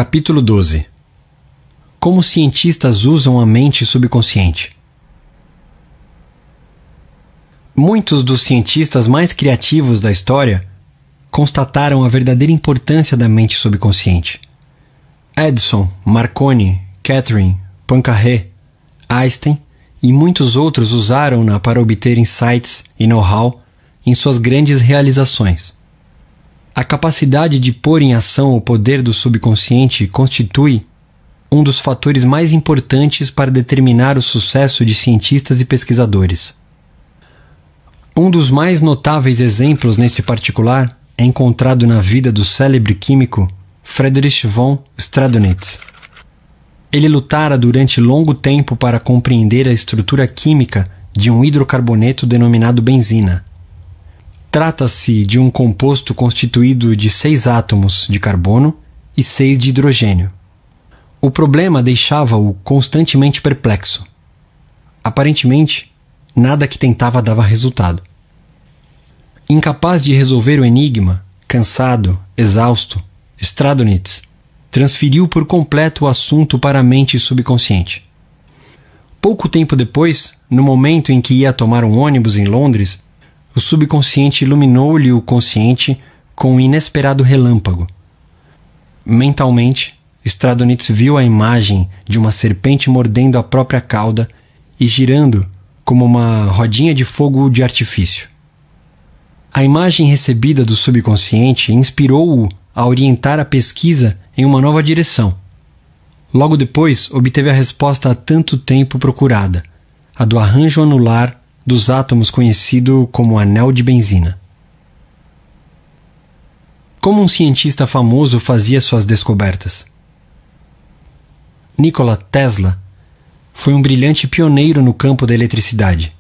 Capítulo 12. Como cientistas usam a mente subconsciente. Muitos dos cientistas mais criativos da história constataram a verdadeira importância da mente subconsciente. Edison, Marconi, Catherine, Poincaré, Einstein e muitos outros usaram-na para obter insights e know-how em suas grandes realizações. A capacidade de pôr em ação o poder do subconsciente constitui um dos fatores mais importantes para determinar o sucesso de cientistas e pesquisadores. Um dos mais notáveis exemplos nesse particular é encontrado na vida do célebre químico Friedrich von Stradonitz. Ele lutara durante longo tempo para compreender a estrutura química de um hidrocarboneto denominado benzina. Trata-se de um composto constituído de 6 átomos de carbono e 6 de hidrogênio. O problema deixava-o constantemente perplexo. Aparentemente, nada que tentava dava resultado. Incapaz de resolver o enigma, cansado, exausto, Stradonitz transferiu por completo o assunto para a mente subconsciente. Pouco tempo depois, no momento em que ia tomar um ônibus em Londres, o subconsciente iluminou-lhe o consciente com um inesperado relâmpago. Mentalmente, Stradonitz viu a imagem de uma serpente mordendo a própria cauda e girando como uma rodinha de fogo de artifício. A imagem recebida do subconsciente inspirou-o a orientar a pesquisa em uma nova direção. Logo depois, obteve a resposta há tanto tempo procurada, a do arranjo anular dos átomos conhecido como anel de benzina. Como um cientista famoso fazia suas descobertas? Nikola Tesla foi um brilhante pioneiro no campo da eletricidade.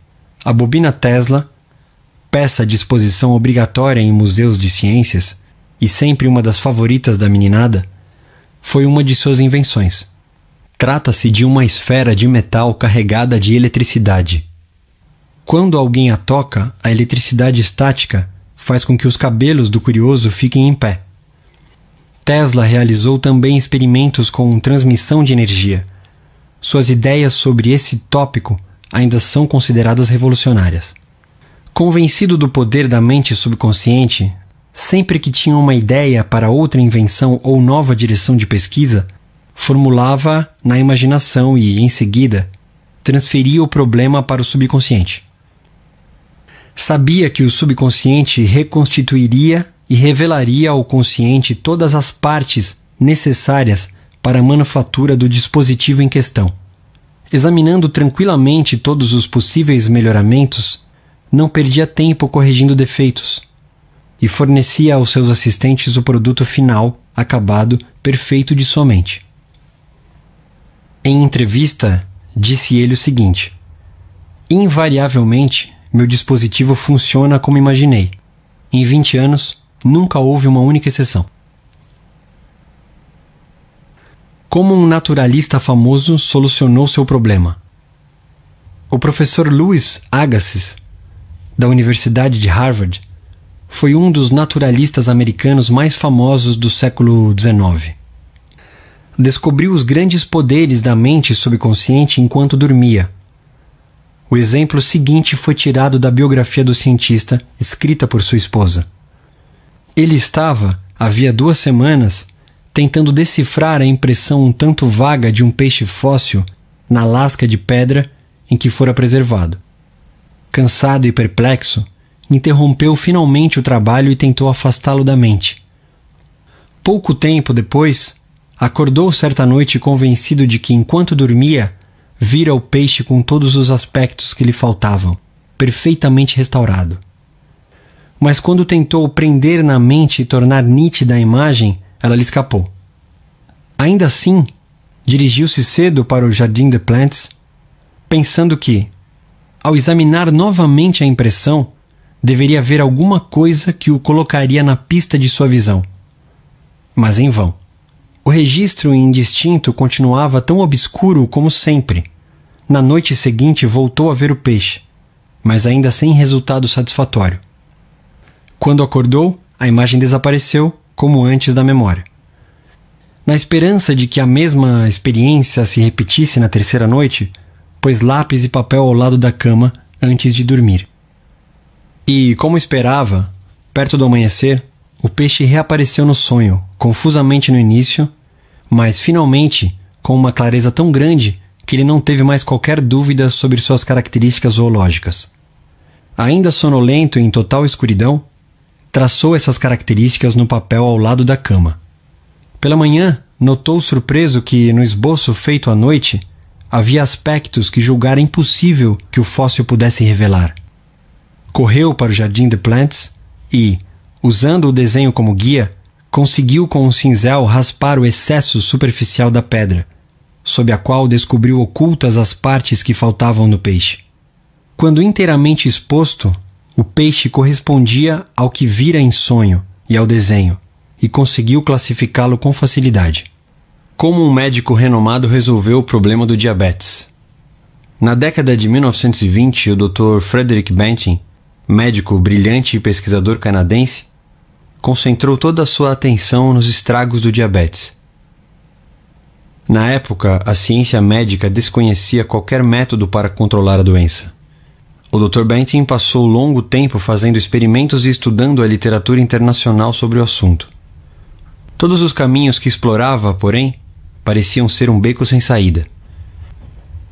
A bobina Tesla, peça de exposição obrigatória em museus de ciências e sempre uma das favoritas da meninada, foi uma de suas invenções. Trata-se de uma esfera de metal carregada de eletricidade. Quando alguém a toca, a eletricidade estática faz com que os cabelos do curioso fiquem em pé. Tesla realizou também experimentos com transmissão de energia. Suas ideias sobre esse tópico ainda são consideradas revolucionárias. Convencido do poder da mente subconsciente, sempre que tinha uma ideia para outra invenção ou nova direção de pesquisa, formulava na imaginação e, em seguida, transferia o problema para o subconsciente. Sabia que o subconsciente reconstituiria e revelaria ao consciente todas as partes necessárias para a manufatura do dispositivo em questão. Examinando tranquilamente todos os possíveis melhoramentos, não perdia tempo corrigindo defeitos e fornecia aos seus assistentes o produto final, acabado, perfeito de sua mente. Em entrevista, disse ele o seguinte: invariavelmente, meu dispositivo funciona como imaginei. Em 20 anos, nunca houve uma única exceção. Como um naturalista famoso solucionou seu problema? O professor Louis Agassiz, da Universidade de Harvard, foi um dos naturalistas americanos mais famosos do século XIX. Descobriu os grandes poderes da mente subconsciente enquanto dormia. O exemplo seguinte foi tirado da biografia do cientista, escrita por sua esposa. Ele estava, havia 2 semanas, tentando decifrar a impressão um tanto vaga de um peixe fóssil na lasca de pedra em que fora preservado. Cansado e perplexo, interrompeu finalmente o trabalho e tentou afastá-lo da mente. Pouco tempo depois, acordou certa noite convencido de que, enquanto dormia, vira o peixe com todos os aspectos que lhe faltavam, perfeitamente restaurado. Mas quando tentou prender na mente e tornar nítida a imagem, ela lhe escapou. Ainda assim, dirigiu-se cedo para o Jardin des Plantes, pensando que, ao examinar novamente a impressão, deveria haver alguma coisa que o colocaria na pista de sua visão. Mas em vão. O registro indistinto continuava tão obscuro como sempre. Na noite seguinte voltou a ver o peixe, mas ainda sem resultado satisfatório. Quando acordou, a imagem desapareceu, como antes da memória. Na esperança de que a mesma experiência se repetisse na terceira noite, pôs lápis e papel ao lado da cama antes de dormir. E, como esperava, perto do amanhecer, o peixe reapareceu no sonho, confusamente no início, mas finalmente com uma clareza tão grande que ele não teve mais qualquer dúvida sobre suas características zoológicas. Ainda sonolento e em total escuridão, traçou essas características no papel ao lado da cama. Pela manhã, notou surpreso que, no esboço feito à noite, havia aspectos que julgara impossível que o fóssil pudesse revelar. Correu para o Jardim de Plantes e, usando o desenho como guia, conseguiu com um cinzel raspar o excesso superficial da pedra, sob a qual descobriu ocultas as partes que faltavam no peixe. Quando inteiramente exposto, o peixe correspondia ao que vira em sonho e ao desenho, e conseguiu classificá-lo com facilidade. Como um médico renomado resolveu o problema do diabetes? Na década de 1920, o Dr. Frederick Banting, médico brilhante e pesquisador canadense, concentrou toda a sua atenção nos estragos do diabetes. Na época, a ciência médica desconhecia qualquer método para controlar a doença. O Dr. Banting passou longo tempo fazendo experimentos e estudando a literatura internacional sobre o assunto. Todos os caminhos que explorava, porém, pareciam ser um beco sem saída.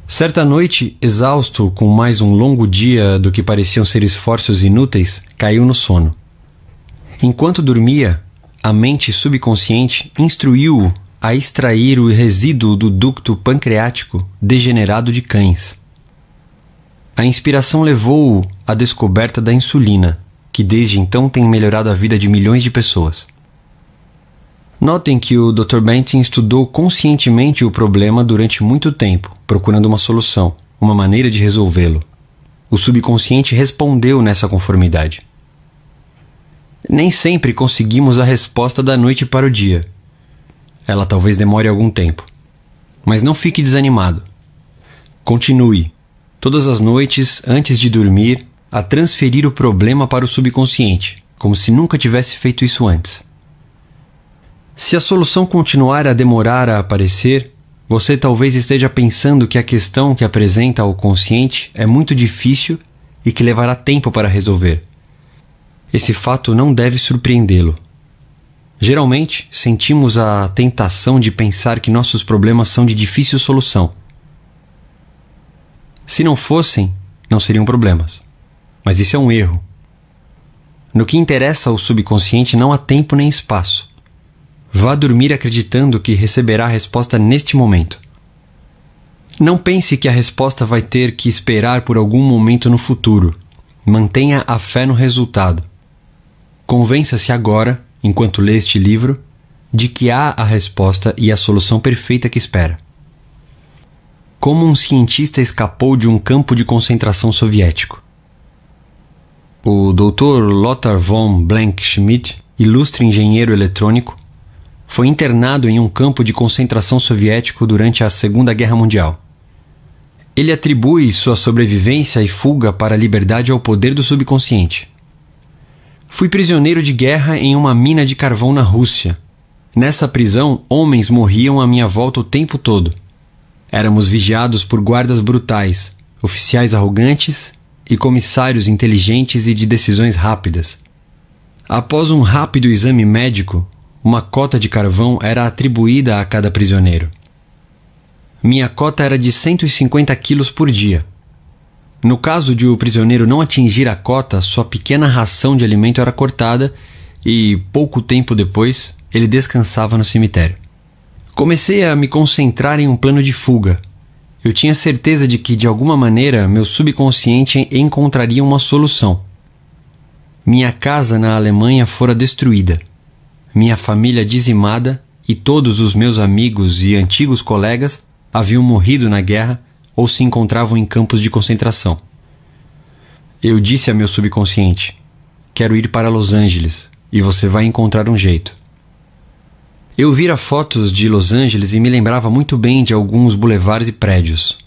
Certa noite, exausto com mais um longo dia do que pareciam ser esforços inúteis, caiu no sono. Enquanto dormia, a mente subconsciente instruiu-o a extrair o resíduo do ducto pancreático degenerado de cães. A inspiração levou-o à descoberta da insulina, que desde então tem melhorado a vida de milhões de pessoas. Notem que o Dr. Banting estudou conscientemente o problema durante muito tempo, procurando uma solução, uma maneira de resolvê-lo. O subconsciente respondeu nessa conformidade. Nem sempre conseguimos a resposta da noite para o dia. Ela talvez demore algum tempo. Mas não fique desanimado. Continue, todas as noites, antes de dormir, a transferir o problema para o subconsciente, como se nunca tivesse feito isso antes. Se a solução continuar a demorar a aparecer, você talvez esteja pensando que a questão que apresenta ao consciente é muito difícil e que levará tempo para resolver. Esse fato não deve surpreendê-lo. Geralmente, sentimos a tentação de pensar que nossos problemas são de difícil solução. Se não fossem, não seriam problemas. Mas isso é um erro. No que interessa ao subconsciente não há tempo nem espaço. Vá dormir acreditando que receberá a resposta neste momento. Não pense que a resposta vai ter que esperar por algum momento no futuro. Mantenha a fé no resultado. Convença-se agora, enquanto lê este livro, de que há a resposta e a solução perfeita que espera. Como um cientista escapou de um campo de concentração soviético. O Dr. Lothar von Blank-Schmidt, ilustre engenheiro eletrônico, foi internado em um campo de concentração soviético durante a Segunda Guerra Mundial. Ele atribui sua sobrevivência e fuga para a liberdade ao poder do subconsciente. Fui prisioneiro de guerra em uma mina de carvão na Rússia. Nessa prisão, homens morriam à minha volta o tempo todo. Éramos vigiados por guardas brutais, oficiais arrogantes e comissários inteligentes e de decisões rápidas. Após um rápido exame médico, uma cota de carvão era atribuída a cada prisioneiro. Minha cota era de 150 quilos por dia. No caso de o prisioneiro não atingir a cota, sua pequena ração de alimento era cortada e, pouco tempo depois, ele descansava no cemitério. Comecei a me concentrar em um plano de fuga. Eu tinha certeza de que, de alguma maneira, meu subconsciente encontraria uma solução. Minha casa na Alemanha fora destruída. Minha família dizimada e todos os meus amigos e antigos colegas haviam morrido na guerra ou se encontravam em campos de concentração. Eu disse a meu subconsciente: quero ir para Los Angeles e você vai encontrar um jeito. Eu vira fotos de Los Angeles e me lembrava muito bem de alguns bulevares e prédios.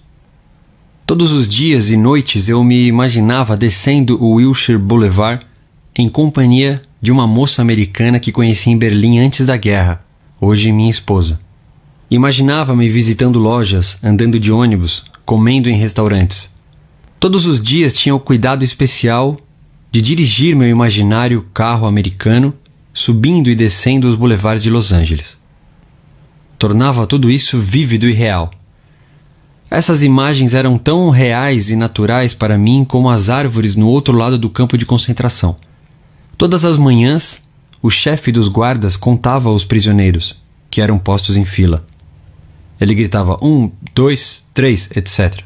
Todos os dias e noites eu me imaginava descendo o Wilshire Boulevard em companhia de uma moça americana que conheci em Berlim antes da guerra, hoje minha esposa. Imaginava-me visitando lojas, andando de ônibus, comendo em restaurantes. Todos os dias tinha o cuidado especial de dirigir meu imaginário carro americano, subindo e descendo os boulevards de Los Angeles. Tornava tudo isso vívido e real. Essas imagens eram tão reais e naturais para mim como as árvores no outro lado do campo de concentração. Todas as manhãs, o chefe dos guardas contava os prisioneiros, que eram postos em fila. Ele gritava 1, 2, 3, etc.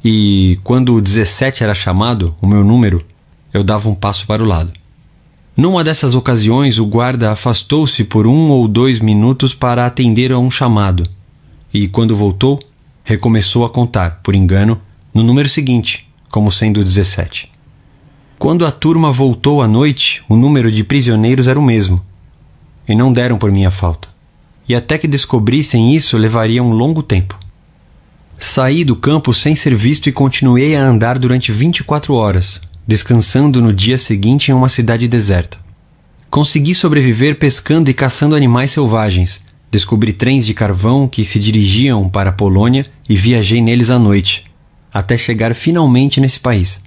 E quando o 17 era chamado, o meu número, eu dava um passo para o lado. Numa dessas ocasiões, o guarda afastou-se por 1 ou 2 minutos para atender a um chamado. E quando voltou, recomeçou a contar, por engano, no número seguinte, como sendo o 17. Quando a turma voltou à noite, o número de prisioneiros era o mesmo. E não deram por minha falta. E até que descobrissem isso, levaria um longo tempo. Saí do campo sem ser visto e continuei a andar durante 24 horas, descansando no dia seguinte em uma cidade deserta. Consegui sobreviver pescando e caçando animais selvagens. Descobri trens de carvão que se dirigiam para a Polônia e viajei neles à noite, até chegar finalmente nesse país.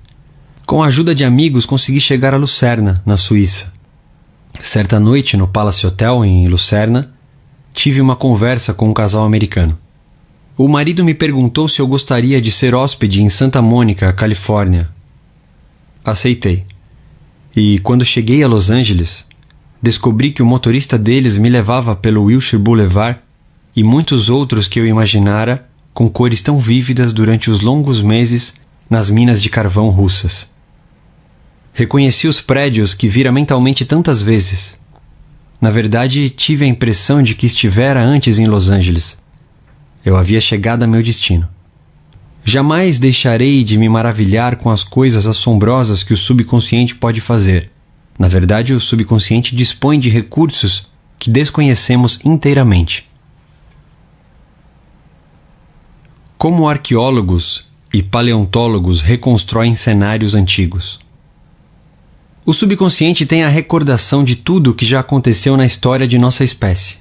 Com a ajuda de amigos, consegui chegar a Lucerna, na Suíça. Certa noite, no Palace Hotel, em Lucerna, tive uma conversa com um casal americano. O marido me perguntou se eu gostaria de ser hóspede em Santa Mônica, Califórnia. Aceitei. E quando cheguei a Los Angeles, descobri que o motorista deles me levava pelo Wilshire Boulevard e muitos outros que eu imaginara com cores tão vívidas durante os longos meses nas minas de carvão russas. Reconheci os prédios que vira mentalmente tantas vezes. Na verdade, tive a impressão de que estivera antes em Los Angeles. Eu havia chegado a meu destino. Jamais deixarei de me maravilhar com as coisas assombrosas que o subconsciente pode fazer. Na verdade, o subconsciente dispõe de recursos que desconhecemos inteiramente. Como arqueólogos e paleontólogos reconstroem cenários antigos. O subconsciente tem a recordação de tudo o que já aconteceu na história de nossa espécie.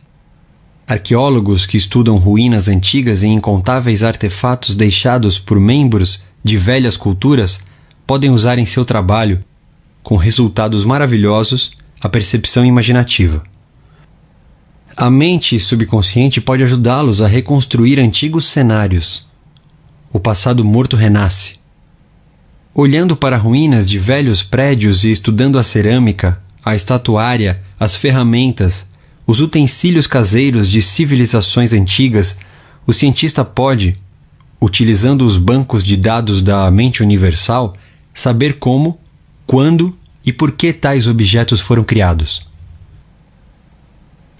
Arqueólogos que estudam ruínas antigas e incontáveis artefatos deixados por membros de velhas culturas podem usar em seu trabalho, com resultados maravilhosos, a percepção imaginativa. A mente subconsciente pode ajudá-los a reconstruir antigos cenários. O passado morto renasce. Olhando para ruínas de velhos prédios e estudando a cerâmica, a estatuária, as ferramentas, os utensílios caseiros de civilizações antigas, o cientista pode, utilizando os bancos de dados da mente universal, saber como, quando e por que tais objetos foram criados.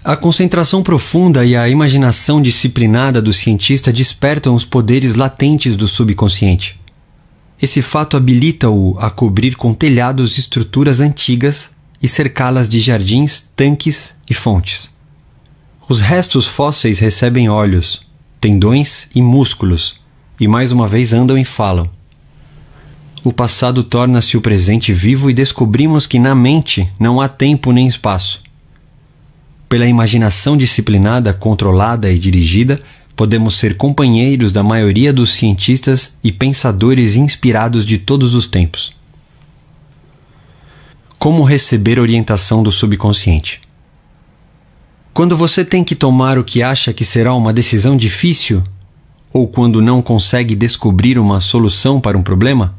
A concentração profunda e a imaginação disciplinada do cientista despertam os poderes latentes do subconsciente. Esse fato habilita-o a cobrir com telhados estruturas antigas e cercá-las de jardins, tanques e fontes. Os restos fósseis recebem olhos, tendões e músculos, e mais uma vez andam e falam. O passado torna-se o presente vivo e descobrimos que na mente não há tempo nem espaço. Pela imaginação disciplinada, controlada e dirigida, podemos ser companheiros da maioria dos cientistas e pensadores inspirados de todos os tempos. Como receber orientação do subconsciente? Quando você tem que tomar o que acha que será uma decisão difícil, ou quando não consegue descobrir uma solução para um problema,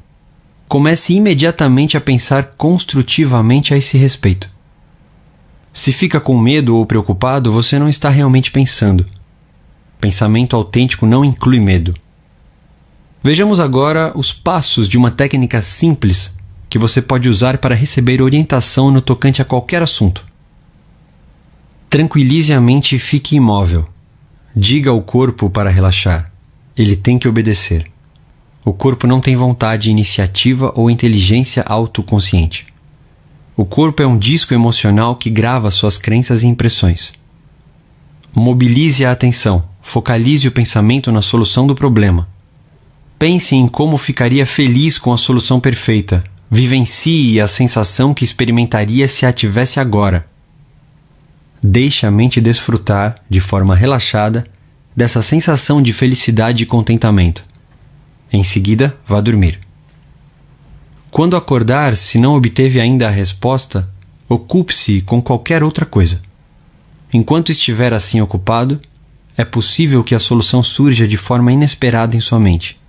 comece imediatamente a pensar construtivamente a esse respeito. Se fica com medo ou preocupado, você não está realmente pensando. Pensamento autêntico não inclui medo. Vejamos agora os passos de uma técnica simples que você pode usar para receber orientação no tocante a qualquer assunto. Tranquilize a mente e fique imóvel. Diga ao corpo para relaxar. Ele tem que obedecer. O corpo não tem vontade, iniciativa ou inteligência autoconsciente. O corpo é um disco emocional que grava suas crenças e impressões. Mobilize a atenção. Focalize o pensamento na solução do problema. Pense em como ficaria feliz com a solução perfeita. Vivencie a sensação que experimentaria se a tivesse agora. Deixe a mente desfrutar, de forma relaxada, dessa sensação de felicidade e contentamento. Em seguida, vá dormir. Quando acordar, se não obteve ainda a resposta, ocupe-se com qualquer outra coisa. Enquanto estiver assim ocupado, é possível que a solução surja de forma inesperada em sua mente.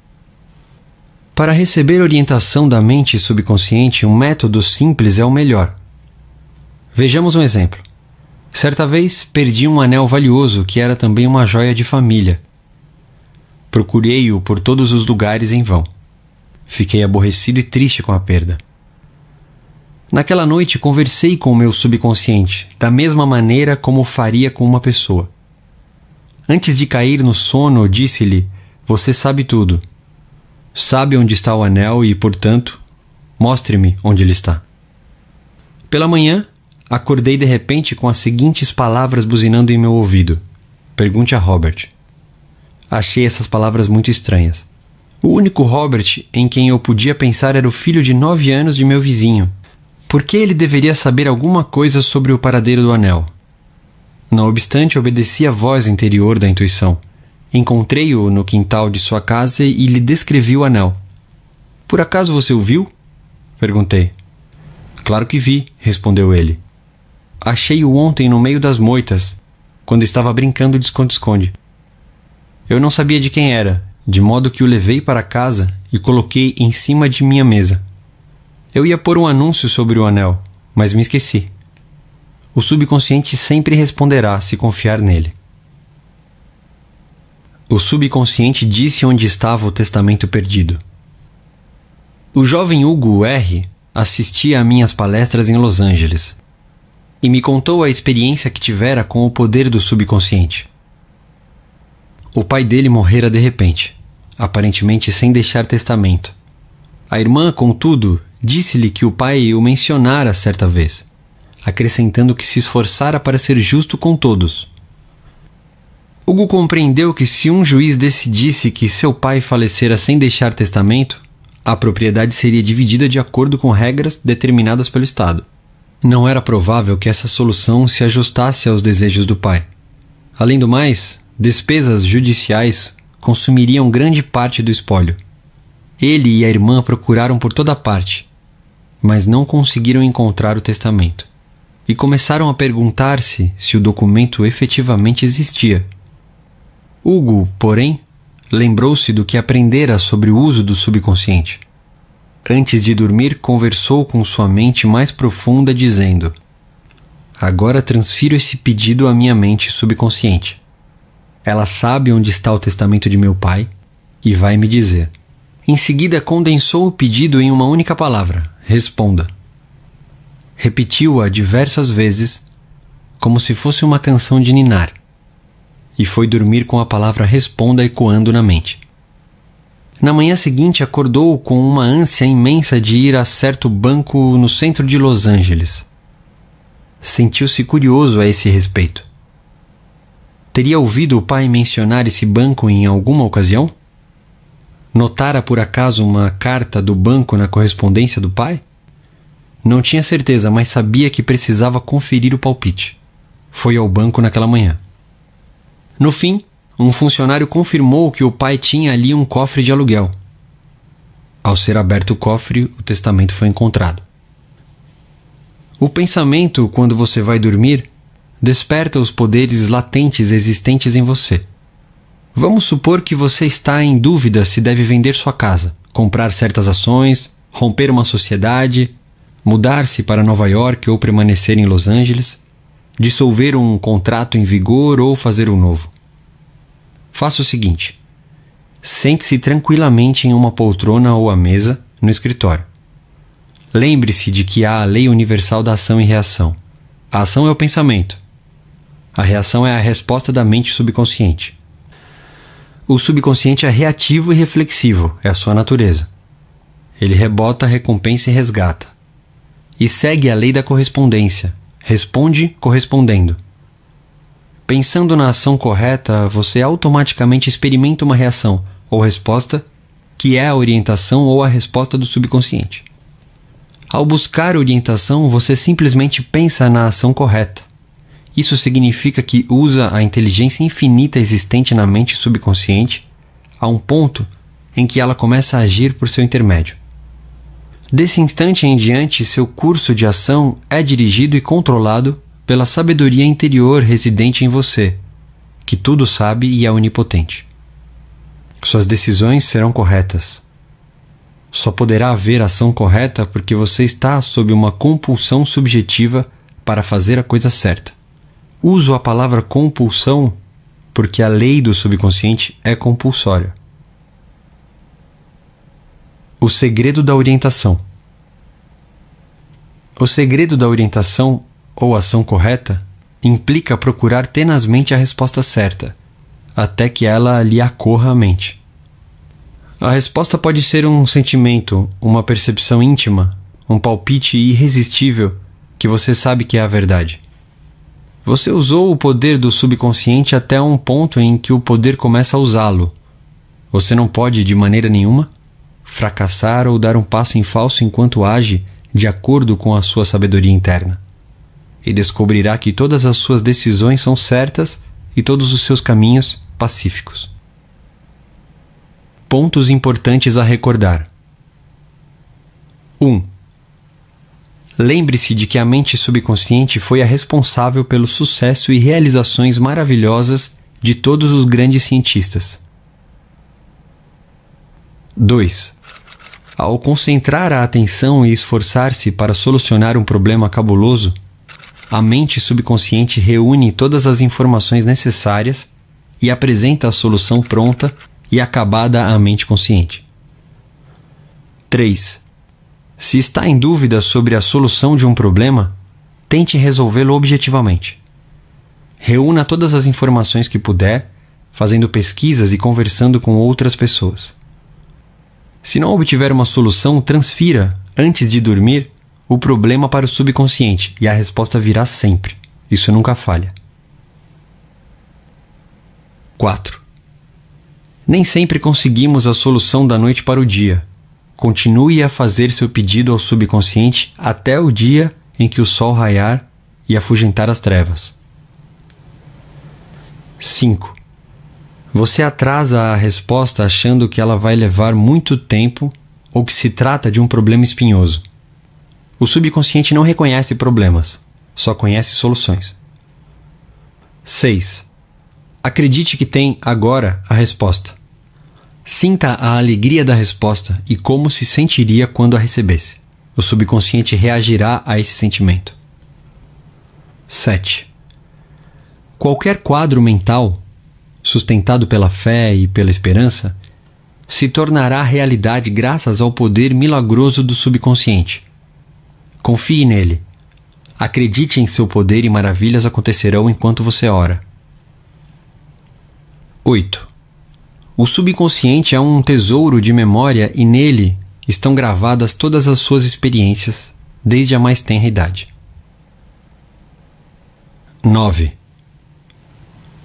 Para receber orientação da mente subconsciente, um método simples é o melhor. Vejamos um exemplo. Certa vez, perdi um anel valioso que era também uma joia de família. Procurei-o por todos os lugares em vão. Fiquei aborrecido e triste com a perda. Naquela noite, conversei com o meu subconsciente, da mesma maneira como faria com uma pessoa. Antes de cair no sono, disse-lhe: "Você sabe tudo. Sabe onde está o anel e, portanto, mostre-me onde ele está." Pela manhã, acordei de repente com as seguintes palavras buzinando em meu ouvido. Pergunte a Robert. Achei essas palavras muito estranhas. O único Robert em quem eu podia pensar era o filho de 9 anos de meu vizinho. Por que ele deveria saber alguma coisa sobre o paradeiro do anel? Não obstante, obedeci à voz interior da intuição. Encontrei-o no quintal de sua casa e lhe descrevi o anel. "Por acaso você o viu?" perguntei. "Claro que vi", respondeu ele. "Achei-o ontem no meio das moitas, quando estava brincando de esconde-esconde. Eu não sabia de quem era, de modo que o levei para casa e coloquei em cima de minha mesa. Eu ia pôr um anúncio sobre o anel, mas me esqueci. O subconsciente sempre responderá se confiar nele." O subconsciente disse onde estava o testamento perdido. O jovem Hugo R. assistia a minhas palestras em Los Angeles e me contou a experiência que tivera com o poder do subconsciente. O pai dele morrera de repente, aparentemente sem deixar testamento. A irmã, contudo, disse-lhe que o pai o mencionara certa vez, acrescentando que se esforçara para ser justo com todos. Hugo compreendeu que se um juiz decidisse que seu pai falecera sem deixar testamento, a propriedade seria dividida de acordo com regras determinadas pelo Estado. Não era provável que essa solução se ajustasse aos desejos do pai. Além do mais, despesas judiciais consumiriam grande parte do espólio. Ele e a irmã procuraram por toda parte, mas não conseguiram encontrar o testamento, e começaram a perguntar-se se o documento efetivamente existia. Hugo, porém, lembrou-se do que aprendera sobre o uso do subconsciente. Antes de dormir, conversou com sua mente mais profunda, dizendo: "Agora transfiro esse pedido à minha mente subconsciente. Ela sabe onde está o testamento de meu pai e vai me dizer." Em seguida, condensou o pedido em uma única palavra: "Responda." Repetiu-a diversas vezes, como se fosse uma canção de ninar, e foi dormir com a palavra "responda" ecoando na mente. Na manhã seguinte, acordou com uma ânsia imensa de ir a certo banco no centro de Los Angeles. Sentiu-se curioso a esse respeito. Teria ouvido o pai mencionar esse banco em alguma ocasião? Notara por acaso uma carta do banco na correspondência do pai? Não tinha certeza, mas sabia que precisava conferir o palpite. Foi ao banco naquela manhã. No fim, um funcionário confirmou que o pai tinha ali um cofre de aluguel. Ao ser aberto o cofre, o testamento foi encontrado. O pensamento, quando você vai dormir, desperta os poderes latentes existentes em você. Vamos supor que você está em dúvida se deve vender sua casa, comprar certas ações, romper uma sociedade, mudar-se para Nova York ou permanecer em Los Angeles, dissolver um contrato em vigor ou fazer um novo. Faça o seguinte: sente-se tranquilamente em uma poltrona ou à mesa no escritório. Lembre-se de que há a lei universal da ação e reação. A ação é o pensamento. A reação é a resposta da mente subconsciente. O subconsciente é reativo e reflexivo, é a sua natureza. Ele rebota, recompensa e resgata. E segue a lei da correspondência. Responde correspondendo. Pensando na ação correta, você automaticamente experimenta uma reação ou resposta que é a orientação ou a resposta do subconsciente. Ao buscar orientação, você simplesmente pensa na ação correta Isso significa que usa a inteligência infinita existente na mente subconsciente a um ponto em que ela começa a agir por seu intermédio. Desse instante em diante, seu curso de ação é dirigido e controlado pela sabedoria interior residente em você, que tudo sabe e é onipotente. Suas decisões serão corretas. Só poderá haver ação correta porque você está sob uma compulsão subjetiva para fazer a coisa certa. Uso a palavra compulsão porque a lei do subconsciente é compulsória. O segredo da orientação. O segredo da orientação ou ação correta implica procurar tenazmente a resposta certa, até que ela lhe acorra à mente. A resposta pode ser um sentimento, uma percepção íntima, um palpite irresistível que você sabe que é a verdade. Você usou o poder do subconsciente até um ponto em que o poder começa a usá-lo. Você não pode, de maneira nenhuma, fracassar ou dar um passo em falso enquanto age de acordo com a sua sabedoria interna. E descobrirá que todas as suas decisões são certas e todos os seus caminhos pacíficos. Pontos importantes a recordar. 1. Lembre-se de que a mente subconsciente foi a responsável pelo sucesso e realizações maravilhosas de todos os grandes cientistas. 2. Ao concentrar a atenção e esforçar-se para solucionar um problema cabuloso, a mente subconsciente reúne todas as informações necessárias e apresenta a solução pronta e acabada à mente consciente. 3. Se está em dúvida sobre a solução de um problema, tente resolvê-lo objetivamente. Reúna todas as informações que puder, fazendo pesquisas e conversando com outras pessoas. Se não obtiver uma solução, transfira, antes de dormir, o problema para o subconsciente e a resposta virá sempre. Isso nunca falha. 4. Nem sempre conseguimos a solução da noite para o dia. Continue a fazer seu pedido ao subconsciente até o dia em que o sol raiar e afugentar as trevas. 5. Você atrasa a resposta achando que ela vai levar muito tempo ou que se trata de um problema espinhoso. O subconsciente não reconhece problemas, só conhece soluções. 6. Acredite que tem agora a resposta. Sinta a alegria da resposta e como se sentiria quando a recebesse. O subconsciente reagirá a esse sentimento. 7. Qualquer quadro mental, sustentado pela fé e pela esperança, se tornará realidade graças ao poder milagroso do subconsciente. Confie nele. Acredite em seu poder e maravilhas acontecerão enquanto você ora. 8. O subconsciente é um tesouro de memória e nele estão gravadas todas as suas experiências, desde a mais tenra idade. 9.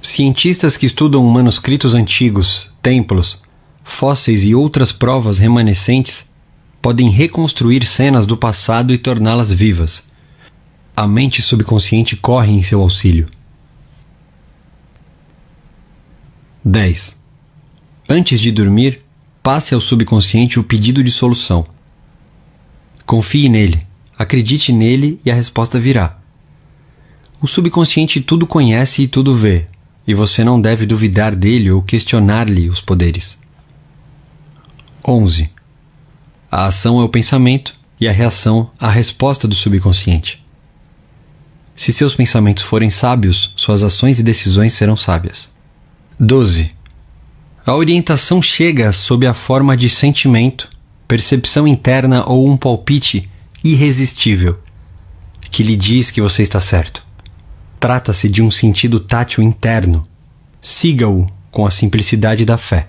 Cientistas que estudam manuscritos antigos, templos, fósseis e outras provas remanescentes podem reconstruir cenas do passado e torná-las vivas. A mente subconsciente corre em seu auxílio. 10. Antes de dormir, passe ao subconsciente o pedido de solução. Confie nele, acredite nele e a resposta virá. O subconsciente tudo conhece e tudo vê, e você não deve duvidar dele ou questionar-lhe os poderes. 11. A ação é o pensamento e a reação a resposta do subconsciente. Se seus pensamentos forem sábios, suas ações e decisões serão sábias. 12. A orientação chega sob a forma de sentimento, percepção interna ou um palpite irresistível, que lhe diz que você está certo. Trata-se de um sentido tátil interno. Siga-o com a simplicidade da fé.